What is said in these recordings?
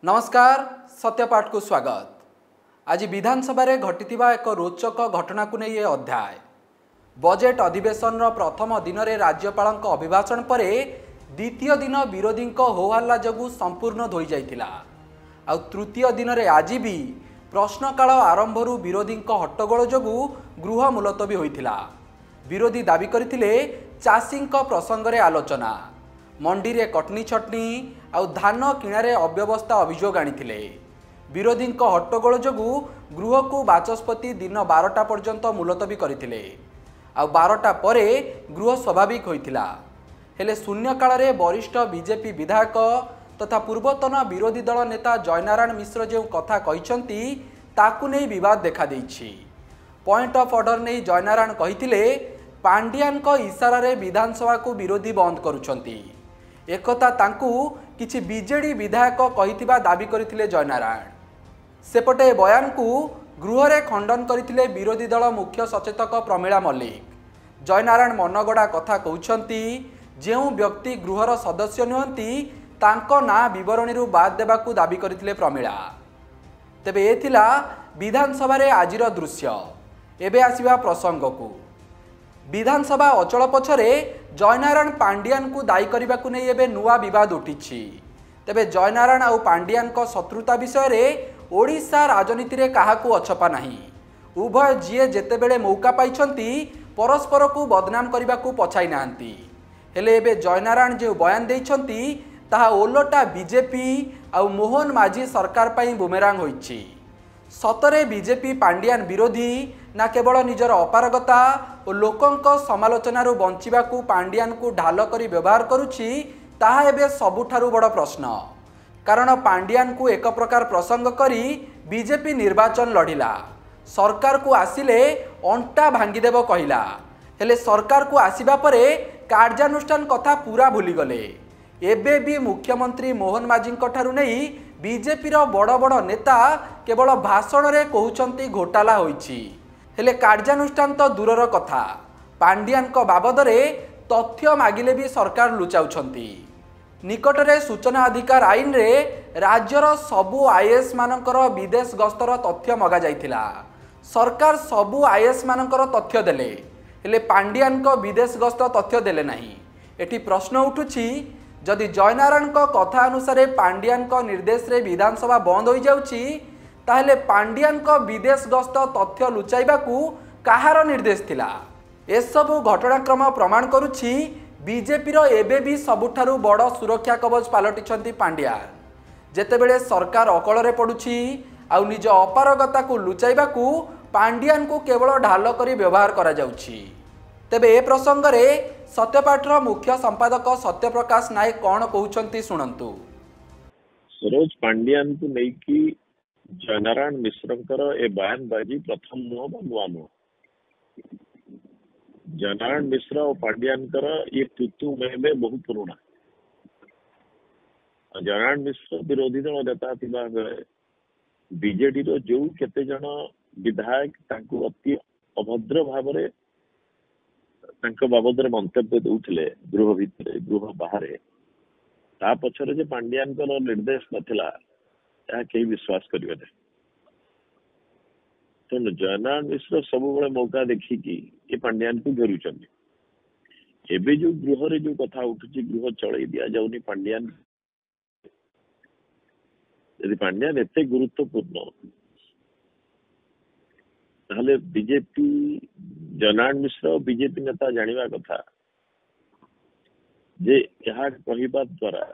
नमस्कार सत्यपाठ को स्वागत। आज विधानसभा रे घटिथिबा एक रोचक घटना को नहीं अध्याय बजेट अधिवेशन प्रथम दिन में राज्यपाल अभिभाषण पर द्वितीय दिन विरोधी होहल्ला जगू संपूर्ण धोई जाइथिला। आ तृतीय दिन में आज भी प्रश्नकाल आरंभ विरोधी हट्टगोल जगू गृह मुलतवी होइथिला। विरोधी दाबी करथिले चाषी प्रसंग में आलोचना, मंडी रे कटनी छटनी आउ धान किणारे अव्यवस्था अभियोग आनिथिले। विरोधी हट्टगोल जगू गृह को बाचस्पति दिन 12टा पर्यंत मुलतवी करथिले। आउ 12टा परे गृह स्वाभाविक होइथिला। हेले शून्यकाल रे वरिष्ठ बीजेपी विधायक तथा पूर्वतन विरोधी दल नेता जयनारायण मिश्र जो कथा कहिसंती ताकू नहीं विवाद देखा देइछि। पॉइंट ऑफ ऑर्डर नहीं जयनारायण कहिथिले पांड्यान को इशारा रे विधानसभा को विरोधी बंद करुछंती। एकता तांकू किछि बीजेडी विधायक कहिथिबा दाबी करथिले जयनारायण। सेपटे बयान को गृह रे खंडन करथिले विरोधी दल मुख्य सचेतक प्रमीला मल्लिक। जयनारायण मनगड़ा कथा कहउछंती जेउ व्यक्ति गृहर सदस्य नुहंती तांको ना विवरणीरू बाद देबाकू दाबी करथिले प्रमीला। तेबे एथिला विधानसभा रे आजिर दृश्य। एबे आसीबा प्रसंग को विधानसभा अचल पछरे जयनारायण पांड्यान को दायी करने को नहीं एबे नुआ विवाद उठी। तेबे जयनारायण आउ पांड्यान को शत्रुता विषय रे ओडिशा राजनीति रे काहाकू अछपा नहीं। उभय जीए जेतेबेले मौका पाइछंती परस्पर को बदनाम करने को पछाई नांती। हेले एबे जयनारायण जो बयान देइछंती ताहा ओलोटा बीजेपी आउ मोहन माझी सरकार पई बुमेरांग होइछि। सतरे बीजेपी पांड्यान विरोधी ना केवल निजर अपारगता और लोकंक समालोचनारू बंचिबाकू पांड्यान को ढाल करी व्यवहार करुछि ताहा एबे सबुठारू बड़ प्रश्न। कारण पांड्यान को एक प्रकार प्रसंग करी बीजेपी निर्वाचन लड़िला। सरकार को आसिले अंटा भांगीदेव कहिला। हेले सरकार को आसिबा परे कार्यानुष्ठान कथा पूरा भूलीगले। एबे भी मुख्यमंत्री मोहन माझींक ठारू नहीं बीजेपी रो बड़ बड़ नेता केवल भाषण रे कहउछंती घोटाला होइछि। हेले कार्यानुष्ठान तो दूरर कथा, पांड्यान को बाबद रे तथ्य मागिले भी सरकार लुचाउछंती। निकटरे सूचना अधिकार आईन रे राज्यर सबु आईएएस मानकर विदेश गस्तर तथ्य मगा जाइथिला। सरकार सबु आईएएस मानकर तथ्य देले, हेले पांड्यान को विदेश गस्त तथ्य देले नहीं। एटी प्रश्न उठुछि जदि जयनारायण को कथा अनुसार पांड्यान को निर्देश रे विधानसभा बंद हो जाउछि ताहले पांड्यान को विदेश गस्त तथ्य लुचाइबाकू काहार निर्देश थिला। एसबू घटनाक्रम प्रमाण करुछि बीजेपी रो एबे भी सबुठारू बड़ सुरक्षा कवच पालटिछंती पांड्यान। जेतेबेले सरकार अकल रे पडुछि आउ निज अपारगता को लुचाइबाकू पांड्यान को केवल ढाल करी व्यवहार करा जाउछि। तेबे ए प्रसंग रे सत्यपाठर मुख्य संपादक सत्यप्रकाश नायक कौन कहउछंती सुनंतु। सरोज पांड्यान को नेकी जयनारायण मिश्रंकर ए बयानबाजी प्रथम नुह नुआ नुह। जयनारायण मिश्र और पांड्यानकर ये तूतु में बहुत पुराना। जयनारायण मिश्र विरोधी दल नेता थिबा बेले बीजेडी रो जो केते जण विधायक तांको अति अभद्र भाव रे तांको बाबद रे मंतव्य देउथिले गृह भितरे गृह बाहर ता पछरे जे पांड्यानकर निर्देश नथिला या कहीं विश्वास करिवे नहीं। तो जयनारायण मिश्र सब बड़े मौका देखिकी ये पांड्यान को घेरुचंदी। एबे जो गृह रे जो कथा उठुची गृह चलई दिया जाउनी पांड्यान। यदि पांड्यान एते गुरुत्वपूर्ण ताहले बीजेपी जयनारायण मिश्र बीजेपी नेता जानिबा कथा जे यहा कहिबा द्वारा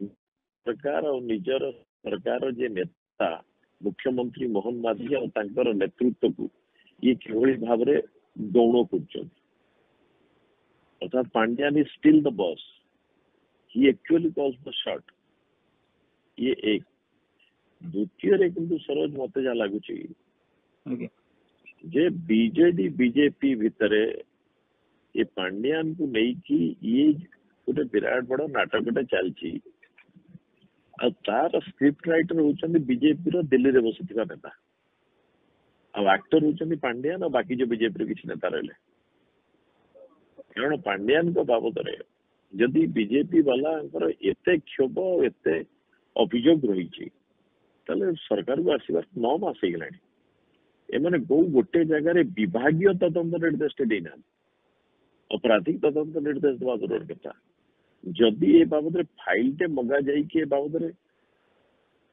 सरकार और निजर सरकार जे नेता मुख्यमंत्री मोहन माझी और तांकर नेतृत्व को ये किभली भाव रे गौण करछन। अर्थात Pandian is still the boss, he actually calls the shot. ये एक द्वितीय रे किंतु सरोज मते जा लागुची जे बीजेडी बीजेपी भितरे ये पांड्यान को नहीं कि ये गोटे विराट बड़ नाटकटे चलची। आ तार स्क्रिप्ट राइटर होचंदी बीजेपी रो दिल्ली रे बसिथिबा नेता। आ एक्टर होचंदी पांड्यान और बाकी जो बीजेपी रे किछ नेता रहले। कारण पांड्यान को बाबद रे जदि बीजेपी वाला एते क्षोभ एते अभियोग रही सरकार को आसबार 9 मास होगलानी एमाने गोटे जगह विभागीय तदंत निर्देश देना अपराधिक तदंत निर्देश देवा दूर कथा जदि ए बाबद फाइल टे मगा जाइए बाबद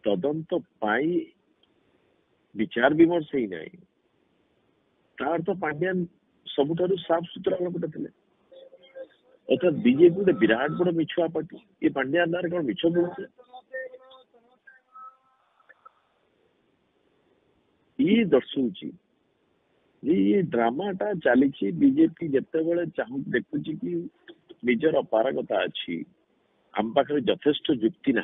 तदंत पाई विचार विमर्श ही ना तार तो पांड्यान सबुठारु साफ सुतरा लोकटे थे अर्थात बीजेपी गोटे विराट बड़ मिछुआ पार्टी ये पांड्या नारे कौन मिछ बोलते ये दर्शाऊँ ये ड्रामाटा चली बीजेपी जिते चाहू देखुची कि निजर अपारगता अच्छी आम पाखे यथेष्ट युक्ति ना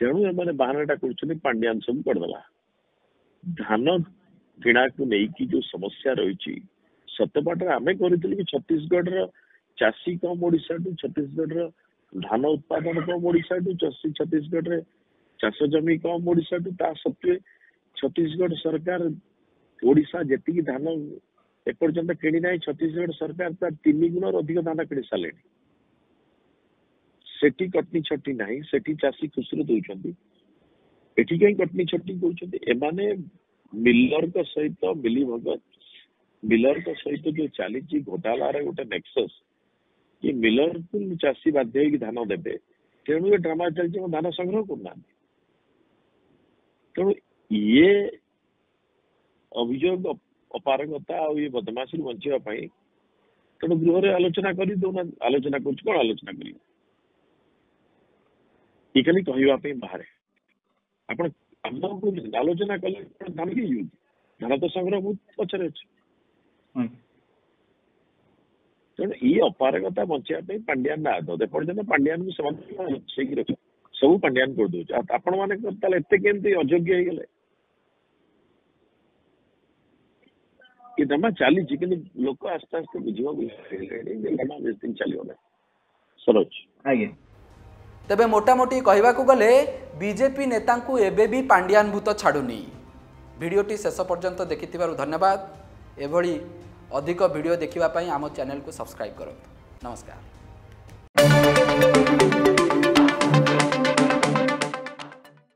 तेणु एम बाहानाटा कर पांड्यान सब करदेला धान किणा को लेकिन जो समस्या रही सतपाट आम कर छत्तीसगढ़ चाषी कम ओडिशा छत्तीसगढ़ धान उत्पादन कम ओडिशा छत्तीसगढ़ चाष जमी कम ओडिशा ता सत्वे छत्तीसगढ़ सरकार ओडिशा जी धान एपर्यंत किणी ना छत्तीसगढ़ सरकार तार 3 गुण अधिक धान किणी सारे सेठी कटनी छटी ना सेठी चाषी खुशी दौरान एटी कहीं कटनी छटी कहते एमाने मिलर सहित मिली भगत मिलर सहित जो चली घोटालार गोटे नेक्सस कि मिलर को चाषी बाध्य धान देवे तेणु ये ड्रामा चलती धान संग्रह करना तेणु ये अभियोग अपारगता और ये बदमाशी बचाई तेणु गृह में आलोचना कर दौना आलोचना कर आलोचना कर खाली कहवाई बाहर आप आलोचना कले धान किए धान तो संग्रह बहुत पचर अच्छे तेणु ये अपारगता बचाई पांड्यान आदत एपर्यंत पांड्यान को रख सब पांड्यान कर दौर आपण मैंने केमती अयोग्य हो गले ये ड्रामा चली कि लोक आस्ते आस्ते बुझा चलना सरोज आगे तेबे मोटामोटी कहवाकू गले बीजेपी नेता एबे भी पांड्यान भूत छाड़ुनी भिडियोटी शेष पर्यंत देखिथिबारु धन्यवाद एभली अधिक वीडियो देखिबा पई आम चैनल को सब्सक्राइब करो नमस्कार।